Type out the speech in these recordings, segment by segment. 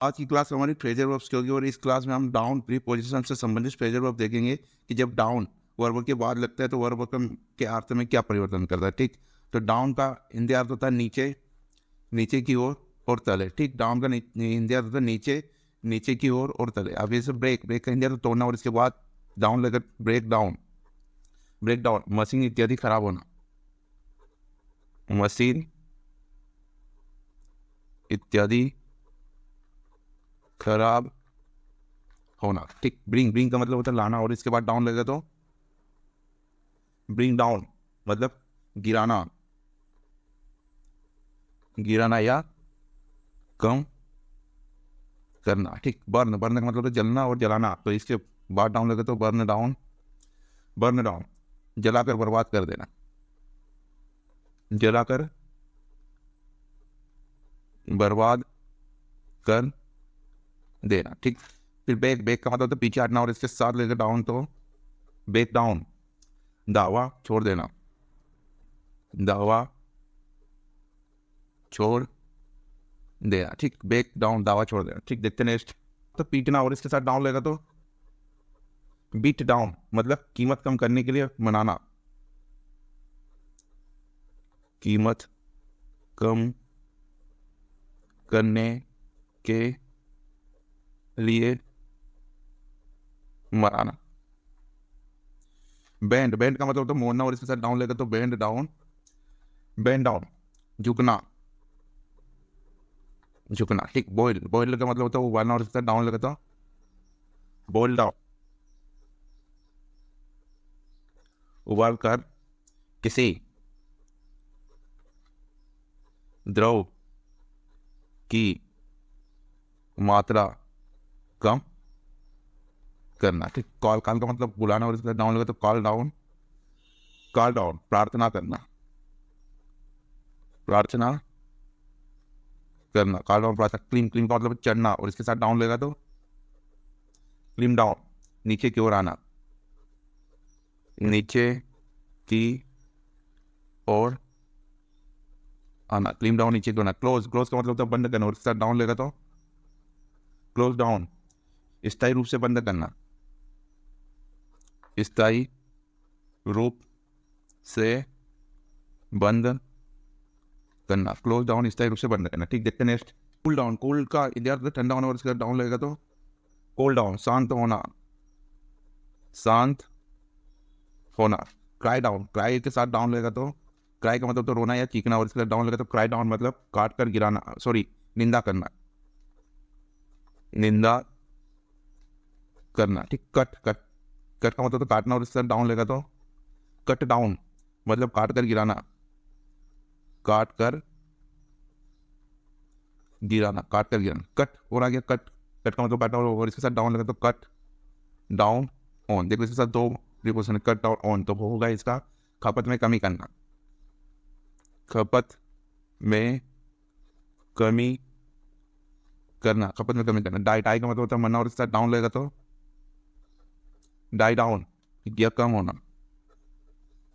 आज की क्लास हमारी फ्रेजर वर्ब्स की होगी और इस क्लास में हम डाउन प्रीपोजिशन से संबंधित फ्रेजर वर्ब देखेंगे कि जब डाउन वर्ब के बाद लगता है तो वर्ब के अर्थ में क्या परिवर्तन करता है। ठीक, तो डाउन का हिंदी अर्थ होता है नीचे, नीचे की ओर और तले। ठीक, डाउन का हिंदी अर्थ होता है नीचे, नीचे की ओर और तले। अब जैसे ब्रेक, ब्रेक का हिंदी अर्थ तोड़ना और इसके बाद डाउन लेकर break down, break down machine इत्यादि खराब होना, मशीन इत्यादि खराब होना। ठीक, ब्रिंग, ब्रिंग का मतलब होता है लाना और इसके बाद डाउन लगेगा तो ब्रिंग डाउन मतलब गिराना, गिराना या कम करना। ठीक, बर्न, बर्न का मतलब है जलना और जलाना, तो इसके बाद डाउन लगे तो बर्न डाउन, बर्न डाउन जलाकर बर्बाद कर देना, जलाकर बर्बाद कर देना। ठीक, फिर बैक, बैक का मतलब होता है पीछे हटना और इसके साथ लेकर डाउन तो बैक डाउन दावा छोड़ देना, दावा छोड़ देना। ठीक, बैक डाउन दावा छोड़ देना। ठीक, देखते नेक्स्ट। तो पीटना और इसके साथ डाउन लेगा तो बीट डाउन मतलब कीमत कम करने के लिए मनाना, कीमत कम करने के लिए मनाना। बैंड, बैंड का मतलब होता है मोड़ना और इसके साथ डाउन लेगा तो बैंड डाउन, बैंड डाउन झुकना, झुकना। ठीक, बॉयल, बॉयल का मतलब होता है उबालना और इसके साथ डाउन लगा तो बॉयल डाउन, उबाल कर किसी द्रव की मात्रा कम करना। ठीक, कॉल, कॉल का मतलब बुलाना और इसके साथ डाउन लगा तो कॉल डाउन, कॉल डाउन प्रार्थना करना, प्रार्थना करना, कॉल डाउन प्रार्थना। क्लीम, क्लीम का मतलब चढ़ना और इसके साथ डाउन लेगा तो क्लीम डाउन नीचे की ओर आना, नीचे की ओर आना, क्लीम डाउन नीचे की ओर आना। क्लोज, क्लोज का मतलब होता है बंद करना और इसके साथ डाउन लेगा तो क्लोज डाउन स्थायी रूप से बंद करना, स्थायी रूप से बंद करना, क्लोज डाउन स्थायी रूप से बंद करना। ठीक, देखते हैं नेक्स्ट। कूल डाउन, कूल का इधर से ठंडा होना और इसका डाउन लगेगा तो कूल डाउन शांत होना, शांत होना। क्राई डाउन, क्राई के साथ डाउन लगेगा तो क्राई का मतलब तो रोना या चीखना और इसके साथ डाउन लगेगा तो क्राई डाउन मतलब काट कर गिराना, सॉरी निंदा करना, निंदा करना। ठीक, कट, कट, कट का मतलब तो काटना और इसके साथ डाउन लगेगा तो कट डाउन मतलब काट कर गिराना, काट कर गिराना, काट कर गिराना। कट और आ गया कट, कट का मतलब काटना और इसके साथ डाउन लगा तो कट डाउन ऑन। देखो इसके साथ दो प्रीपोजिशन कट डाउन ऑन, तो होगा इसका खपत में कमी करना, खपत में कमी करना, खपत में कमी करना। डाई, डाई का मतलब होता है मरना और इसके साथ डाउन लगेगा तो डाई डाउन या कम होना,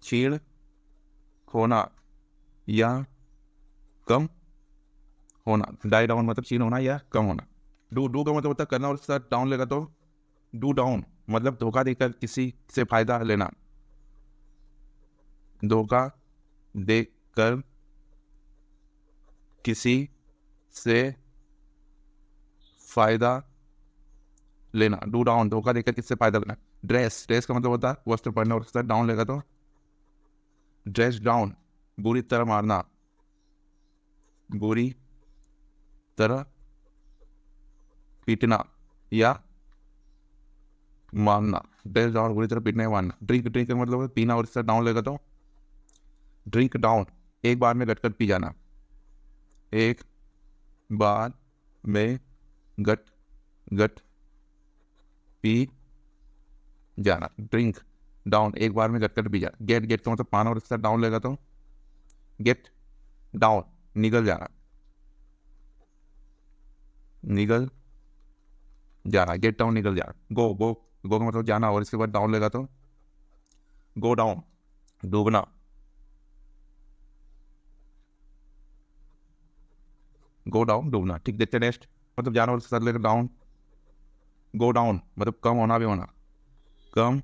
क्षीण होना या कम होना। डाई डाउन मतलब क्षीण होना या कम होना। डू, डू का मतलब होता है करना और इसके साथ डाउन लगेगा तो डू डाउन मतलब धोखा देकर किसी से फायदा लेना, धोखा देकर किसी से फायदा लेना, डू डाउन धोखा देकर किसी से फायदा लेना। ड्रेस, ड्रेस का मतलब होता है वस्त्र पहनना और उसके साथ डाउन लेगा तो ड्रेस डाउन बुरी तरह मारना, बुरी तरह पीटना या मारना। ड्रेस डाउन बुरी तरह पीटना या मारना। ड्रिंक, ड्रिंक का मतलब पीना और इसके साथ डाउन लेगा तो ड्रिंक डाउन एक बार में गटगट पी जाना, एक बार में गट गट पी जाना। ड्रिंक डाउन एक बार में गटगट पी जाना। गेट, गेट का मतलब पाना और इसके साथ डाउन लेगा तो गेट डाउन निगल जाना, निगल जाना, गेट डाउन निकल जाना। गो, गो, गो का मतलब जाना और इसके बाद डाउन लेगा तो गो डाउन डूबना, गो डाउन डूबना। ठीक, देखते हैं नेक्स्ट। मतलब जाना और उसके साथ लेकर डाउन, गो डाउन मतलब कम होना भी होना, कम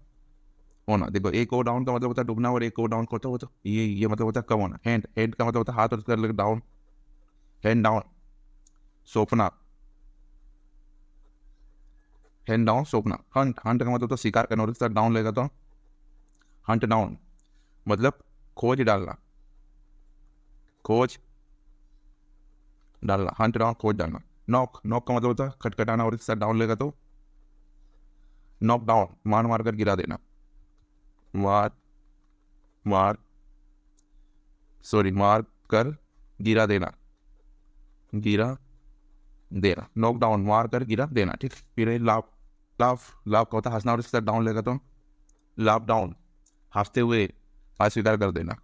होना। देखो एक गो डाउन का मतलब होता है डूबना और एक गो डाउन का होता है वो तो ये मतलब होता है कम होना। हैंड, हैंड का मतलब होता है हाथ और उसके साथ लेकर डाउन, हैंड डाउन, सोपना, हैंड डाउन सोपना। हंट, हंट का मतलब तो शिकार करना और उसके साथ डाउन लेगा तो हंट डाउन मतलब खोज डालना, खोज डालना, हंट डाउन खोज डालना। नॉक, नॉक का मतलब होता है खटखटाना और इसके साथ डाउन लेगा तो नॉक डाउन, मार मार कर गिरा देना, मार मार सॉरी मार कर गिरा देना, गिरा देना। नॉक डाउन मार कर गिरा देना। ठीक, फिर है लाफ, लाफ, लाफ का होता है हंसना और इसके साथ डाउन लेगा तो लाफ डाउन, हंसते हुए अस्वीकार कर देना,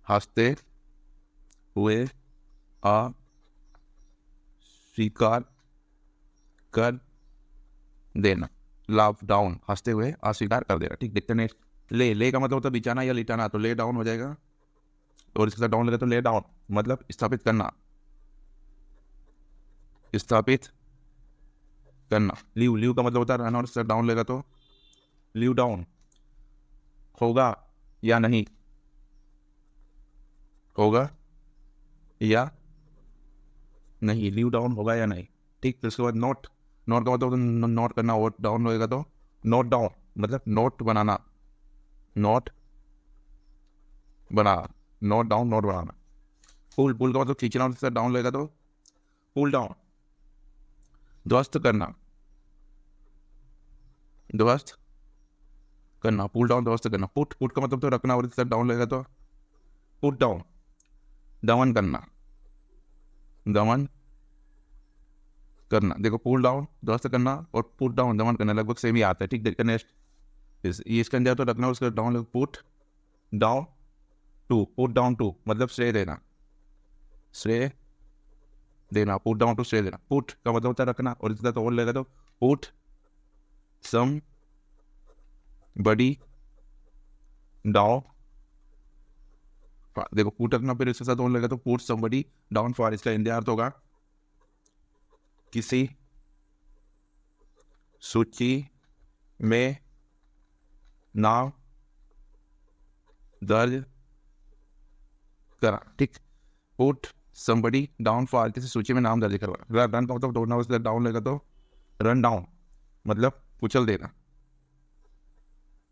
हंसते हुए अस्वीकार कर देना। लाफ डाउन, हंसते हुए अस्वीकार कर देना। ठीक, देखते नेक्स्ट। ले, ले का मतलब होता है बिछाना या लिटाना, तो ले डाउन हो जाएगा और इसके साथ डाउन लगा तो ले डाउन मतलब स्थापित करना, स्थापित करना। लीव, लीव का मतलब होता है रहना और इसके साथ डाउन लेगा तो लीव डाउन, होगा या नहीं, होगा या नहीं, लीव डाउन होगा या नहीं। ठीक, फिर उसके बाद नोट, नोट का मतलब नोट करना और डाउन होएगा तो नोट डाउन मतलब नोट बनाना, नोट बना, नोट डाउन नोट बनाना। पुल, पुल का मतलब खींचना और इसके साथ डाउन लेगा तो पुल डाउन, ध्वस्त करना, ध्वस्त करना, पुल डाउन ध्वस्त करना। पुट, पुट का मतलब तो रखना और इसके साथ डाउन लेगा तो पुट डाउन, दमन करना, दमन करना। देखो पुल डाउन ध्वस्त करना और पुट डाउन दमन करना लगभग सेम ही आता है। ठीक, देखते नेक्स्ट। ये इसके अंदर तो रखना उसका down, put down to, put down to मतलब श्रेय देना, श्रेय देना, पुट डाउन टू श्रेय देना। पुट का मतलब होता है रखना और इसका तो और लेगा तो पुट सम बडी डाउन, देखो पुट रखना फिर इसके साथ और लेगा तो पुट समबडी डाउन फॉर, इसका हिंदी अर्थ होगा किसी सूची में नाम दर्ज करा। ठीक, पुट समबडी डाउन फॉर किसी सूची में नाम दर्ज करवा। रन का मतलब दौड़ना, उसके डाउन लेगा तो रन डाउन मतलब कुचल देना,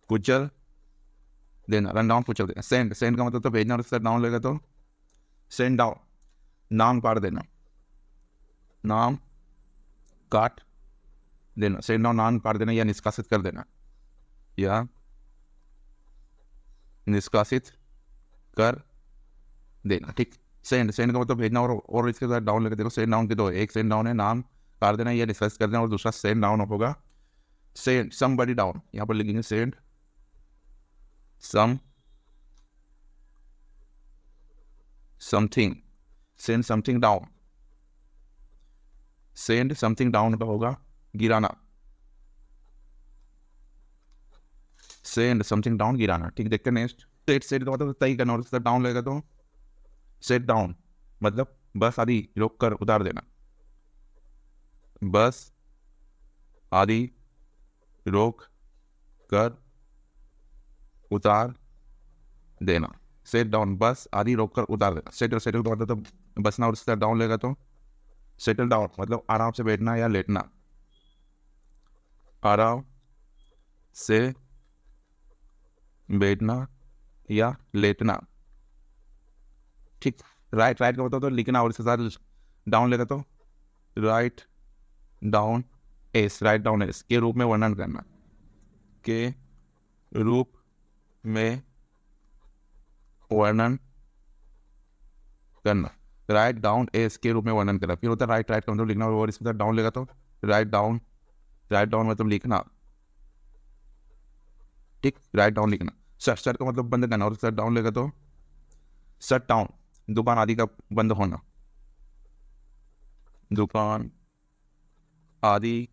कुचल देना, रन डाउन कुचल देना। सेंड, सेंड का मतलब तो भेजना और उसके डाउन लेगा तो सेंड डाउन, नाम काट देना, नाम काट देना। सेंड डाउन नाम काट देना या निष्कासित कर देना, या निष्कासित कर देना। ठीक, सेंड, सेंड का मतलब भेजना और इसके साथ डाउन लेकर देखो सेंड डाउन के दो, एक सेंड डाउन है नाम काट देना या निष्कासित कर देना और दूसरा सेंड डाउन होगा सेंड समबडी डाउन। यहाँ पर लिखेंगे send some something, send something down, send something down का होगा गिराना, सेंड समथिंग डाउन गिराना। ठीक, देखते हैं नेक्स्ट। सेट, सेट का मतलब तय करना और उसका डाउन लगेगा तो सेट डाउन मतलब बस आदि रोक कर उतार देना, बस आदि रोक कर उतार देना। सेट डाउन बस आदि रोक कर उतार देना। सेटल, सेटल का मतलब तो बसना और उसका डाउन लेगा तो सेटल डाउन मतलब आराम से बैठना या लेटना, आराम से बैठना या लेटना। ठीक, राइट, राइट का मतलब तो लिखना और इसके साथ डाउन लेगा तो write down S, write down S के रूप में वर्णन करना, के रूप में वर्णन करना, राइट डाउन एस के रूप में वर्णन करना। फिर होता है राइट, राइट का मतलब लिखना और इसके साथ डाउन लेगा तो राइट डाउन, राइट डाउन मतलब लिखना। ठीक, राइट डाउन लिखना। शट, शट का मतलब बंद करना और उसके साथ डाउन लेगा तो शट डाउन, दुकान आदि का बंद होना, दुकान आदि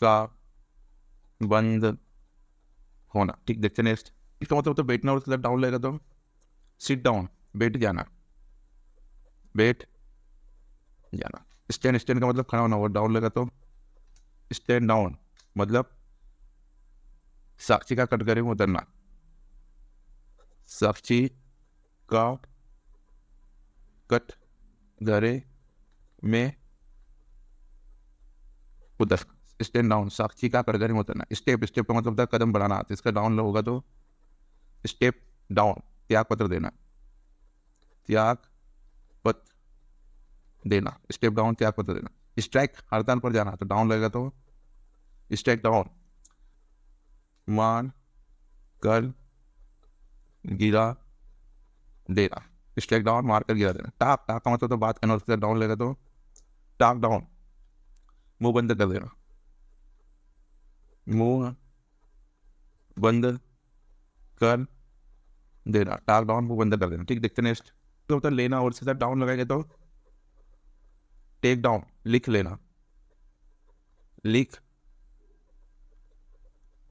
का बंद होना। ठीक, देखते नेक्स्ट। इसका मतलब तो बैठना और उसके साथ डाउन लेगा तो सिट डाउन, बैठ जाना, बैठ जाना। स्टैंड, स्टैंड का मतलब खड़ा होना, और डाउन लगा तो स्टैंड डाउन मतलब साक्षी का कटघरे में उतरना, साक्षी का कटघरे में उतर, स्टैंड डाउन, साक्षी का कटघरे में उतरना। स्टेप, स्टेप का मतलब होता है कदम बढ़ाना, तो इसका डाउन होगा तो स्टेप डाउन, त्याग पत्र देना, त्याग पत्र देना, स्टेप डाउन त्याग पत्र देना। स्ट्राइक, हड़ताल पर जाना, तो डाउन लगेगा तो स्ट्राइक डाउन, मान कर गिरा देना, स्ट्राइक डाउन मार कर गिरा देना। टाक, टाक का मतलब तो बात करना, उसके डाउन लगेगा तो टाक डाउन, मुंह बंद कर देना, मुंह बंद कर देना, टाक डाउन मुंह बंद कर देना। ठीक, देखते नेक्स्ट। तो होता है लेना, और इसके साथ डाउन लगाएंगे तो टेक डाउन, लिख लेना, लिख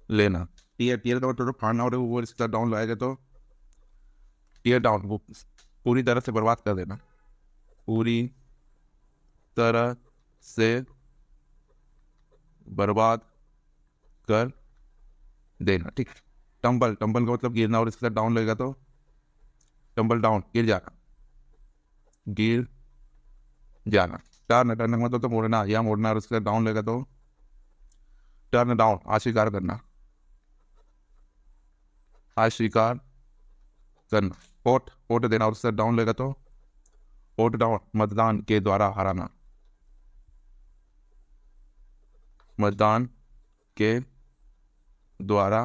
लेना। टीयर, टीयर का मतलब फाड़ना, और वो इसके साथ डाउन लगाएंगे तो टीयर डाउन, वो पूरी तरह से बर्बाद कर देना, पूरी तरह से बर्बाद कर देना। ठीक, टम्बल, टम्बल का मतलब गिरना, और इसके साथ डाउन लगेगा तो टम्बल डाउन, गिर जाना, गिर जाना। टर्न, टर्न का मतलब तो मोड़ना या मोड़ना, और इसके साथ डाउन लगेगा तो टर्न डाउन, अस्वीकार करना, अस्वीकार करना। वोट, वोट देना, और उससे डाउन लगेगा तो वोट डाउन, मतदान के द्वारा हराना, मतदान के द्वारा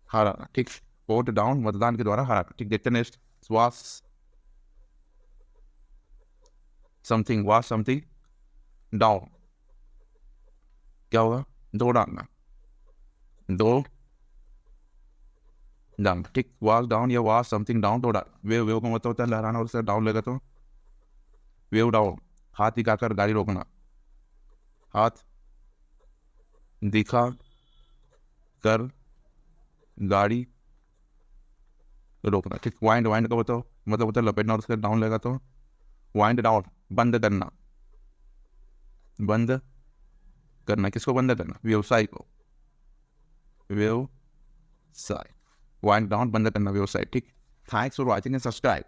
हराना। ठीक, वोट डाउन, मतदान के द्वारा हराना। ठीक, देखते नेक्स्ट। वास समथिंग, वास समथिंग डाउन, क्या होगा, दो डालना, दो डाउन। ठीक, वास डाउन या वास समथिंग डाउन, दो डाल। वेव, वेव का मतलब होता है लहराना, और उससे डाउन लगेगा तो वेव डाउन, हाथ दिखाकर गाड़ी रोकना, हाथ दिखा कर गाड़ी रोकना। ठीक, वाइंड, वाइंड का मतलब होता है लपेटना, और उसका डाउन लगेगा तो वाइंड डाउन, बंद करना, बंद करना। किसको बंद करना, व्यवसाय को, व्यवसाय, वाइंड डाउन बंद करना, व्यवसाय। ठीक, thanks for watching and subscribe.